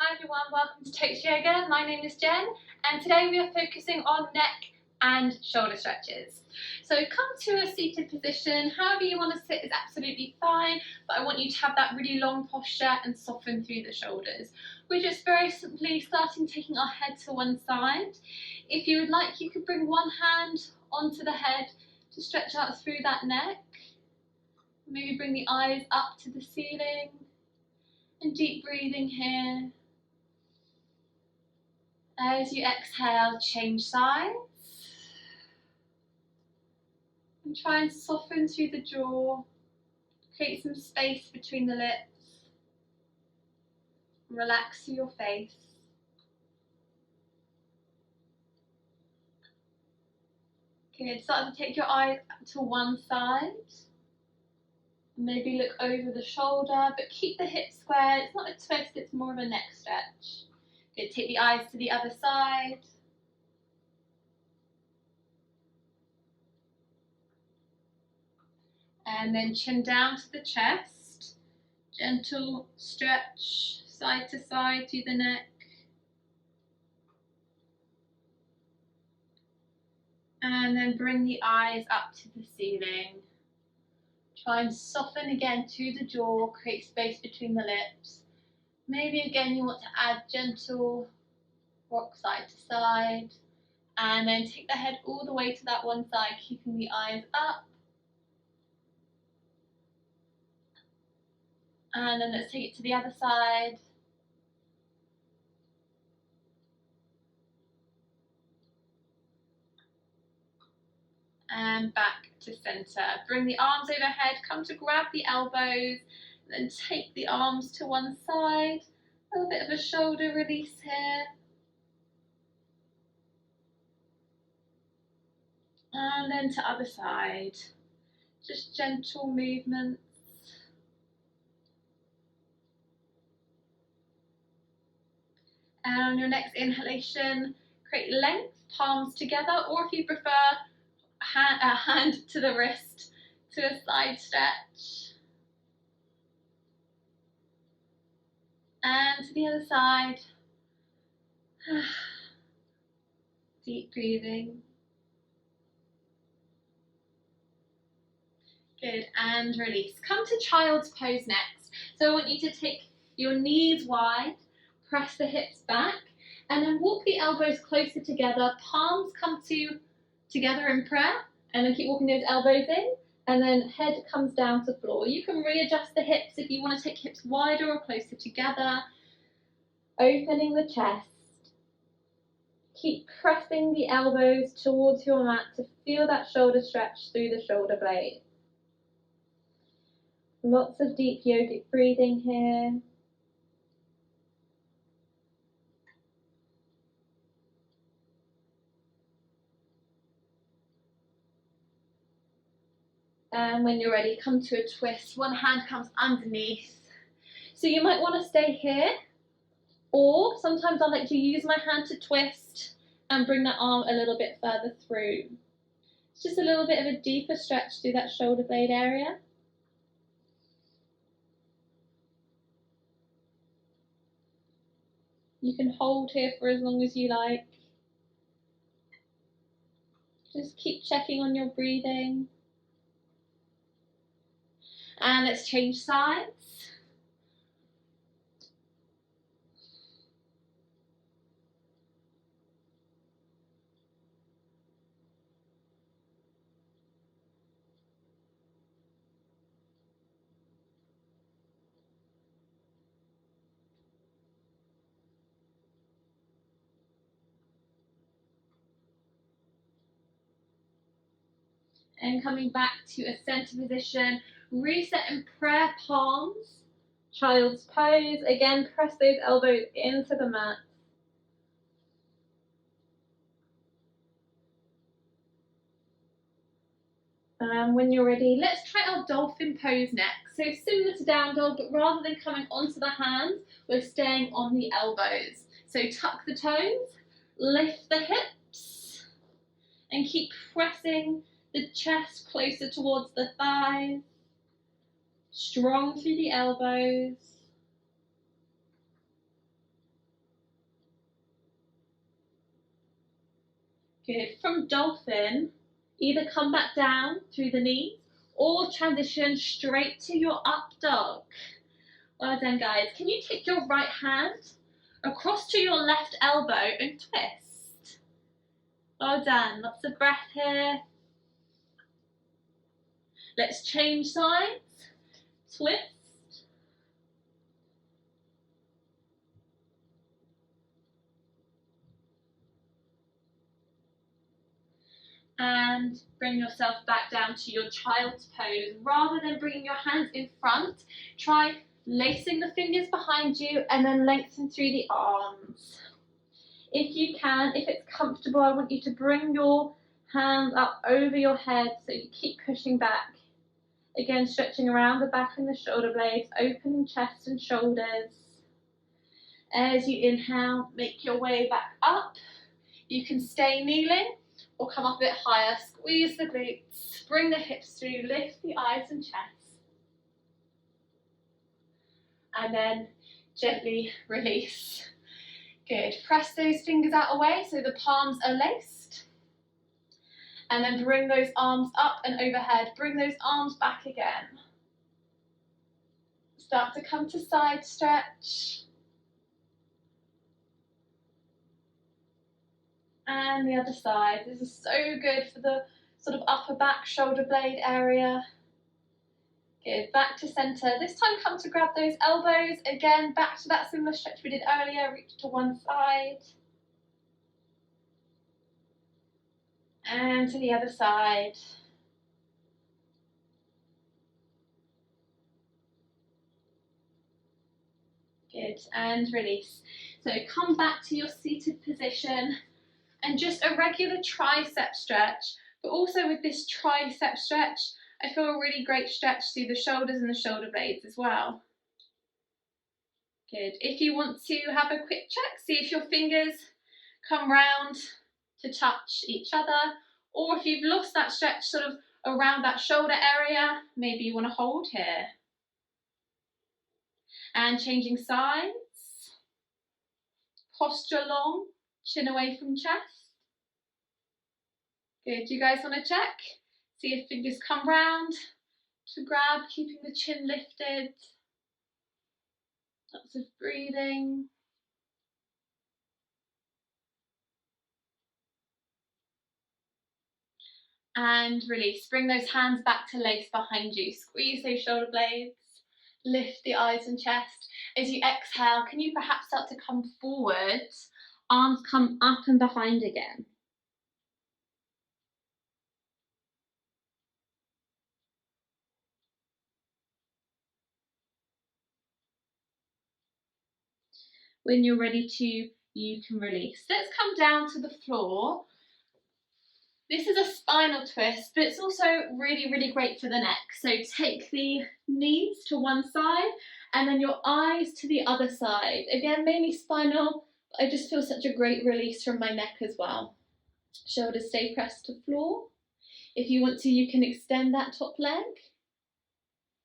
Hi everyone, welcome to Totes Yoga. My name is Jen and today we are focusing on neck and shoulder stretches. So come to a seated position, however you want to sit is absolutely fine, but I want you to have that really long posture and soften through the shoulders. We're just very simply starting taking our head to one side. If you would like, you could bring one hand onto the head to stretch out through that neck. Maybe bring the eyes up to the ceiling and deep breathing here. As you exhale, change sides and try and soften through the jaw, create some space between the lips, relax through your face. Good, start to take your eyes to one side, maybe look over the shoulder, but keep the hips square. It's not a twist, it's more of a neck stretch. Good, take the eyes to the other side. And then chin down to the chest, gentle stretch side to side through the neck. And then bring the eyes up to the ceiling. Try and soften again through the jaw, create space between the lips. Maybe again you want to add gentle rock side to side. And then take the head all the way to that one side, keeping the eyes up. And then let's take it to the other side. And back to center. Bring the arms overhead, come to grab the elbows, then take the arms to one side. A little bit of a shoulder release here. And then to other side. Just gentle movements. And on your next inhalation, create length, palms together, or if you prefer, hand to the wrist to a side stretch. And to the other side. Deep breathing. Good, and release. Come to child's pose next. So I want you to take your knees wide, press the hips back, and then walk the elbows closer together. Palms come together in prayer, and then keep walking those elbows in, and then head comes down to floor. You can readjust the hips if you want to take hips wider or closer together. Opening the chest. Keep pressing the elbows towards your mat to feel that shoulder stretch through the shoulder blade. Lots of deep yogic breathing here. And when you're ready, come to a twist. One hand comes underneath. So you might want to stay here, or sometimes I like to use my hand to twist and bring that arm a little bit further through. It's just a little bit of a deeper stretch through that shoulder blade area. You can hold here for as long as you like. Just keep checking on your breathing. And let's change sides. And coming back to a center position, reset in prayer palms, child's pose. Again, press those elbows into the mat. And when you're ready, let's try our dolphin pose next. So similar to down dog, but rather than coming onto the hands, we're staying on the elbows. So tuck the toes, lift the hips, and keep pressing the chest closer towards the thighs. Strong through the elbows. Good. From dolphin, either come back down through the knees or transition straight to your up dog. Well done, guys. Can you take your right hand across to your left elbow and twist? Well done. Lots of breath here. Let's change sides. Twist. And bring yourself back down to your child's pose. Rather than bringing your hands in front, try lacing the fingers behind you and then lengthen through the arms. If you can, if it's comfortable, I want you to bring your hands up over your head so you keep pushing back. Again, stretching around the back and the shoulder blades, opening chest and shoulders. As you inhale, make your way back up. You can stay kneeling or come up a bit higher. Squeeze the glutes, bring the hips through, lift the eyes and chest. And then gently release. Good. Press those fingers out away so the palms are laced. And then bring those arms up and overhead. Bring those arms back again. Start to come to side stretch. And the other side. This is so good for the sort of upper back, shoulder blade area. Good, back to center. This time come to grab those elbows. Again, back to that similar stretch we did earlier. Reach to one side. And to the other side. Good, and release. So come back to your seated position and just a regular tricep stretch, but also with this tricep stretch, I feel a really great stretch through the shoulders and the shoulder blades as well. Good. If you want to have a quick check, see if your fingers come round to touch each other, or if you've lost that stretch sort of around that shoulder area, maybe you want to hold here. And changing sides. Posture long, chin away from chest. Good. Do you guys want to check? See if fingers come round to grab, keeping the chin lifted. Lots of breathing. And release. Bring those hands back to lace behind you. Squeeze those shoulder blades. Lift the eyes and chest. As you exhale, can you perhaps start to come forward? Arms come up and behind again. When you're ready to, you can release. Let's come down to the floor. This is a spinal twist, but it's also really, really great for the neck. So take the knees to one side and then your eyes to the other side. Again, mainly spinal, but I just feel such a great release from my neck as well. Shoulders stay pressed to floor. If you want to, you can extend that top leg.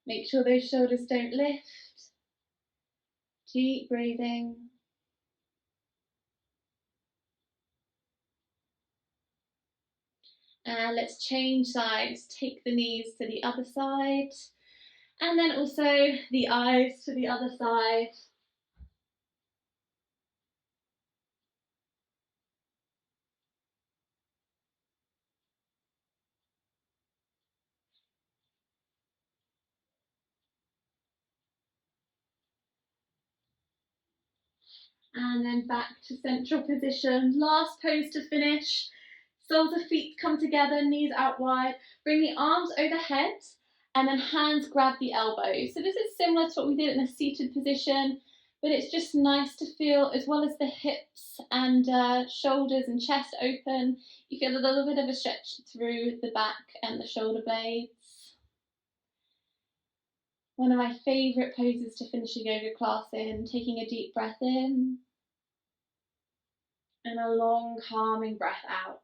Make sure those shoulders don't lift. Deep breathing. And let's change sides. Take the knees to the other side. And then also the eyes to the other side. And then back to central position. Last pose to finish. Soles of feet come together, knees out wide. Bring the arms overhead and then hands grab the elbows. So this is similar to what we did in a seated position, but it's just nice to feel, as well as the hips and shoulders and chest open, you feel a little bit of a stretch through the back and the shoulder blades. One of my favourite poses to finish a yoga class in, taking a deep breath in and a long calming breath out.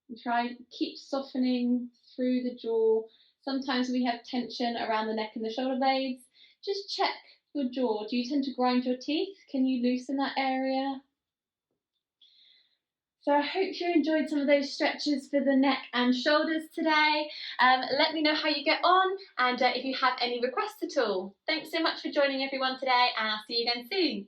And try to keep softening through the jaw. Sometimes we have tension around the neck and the shoulder blades. Just check your jaw. Do you tend to grind your teeth? Can you loosen that area? So I hope you enjoyed some of those stretches for the neck and shoulders today. Let me know how you get on and if you have any requests at all. Thanks so much for joining everyone today, and I'll see you again soon.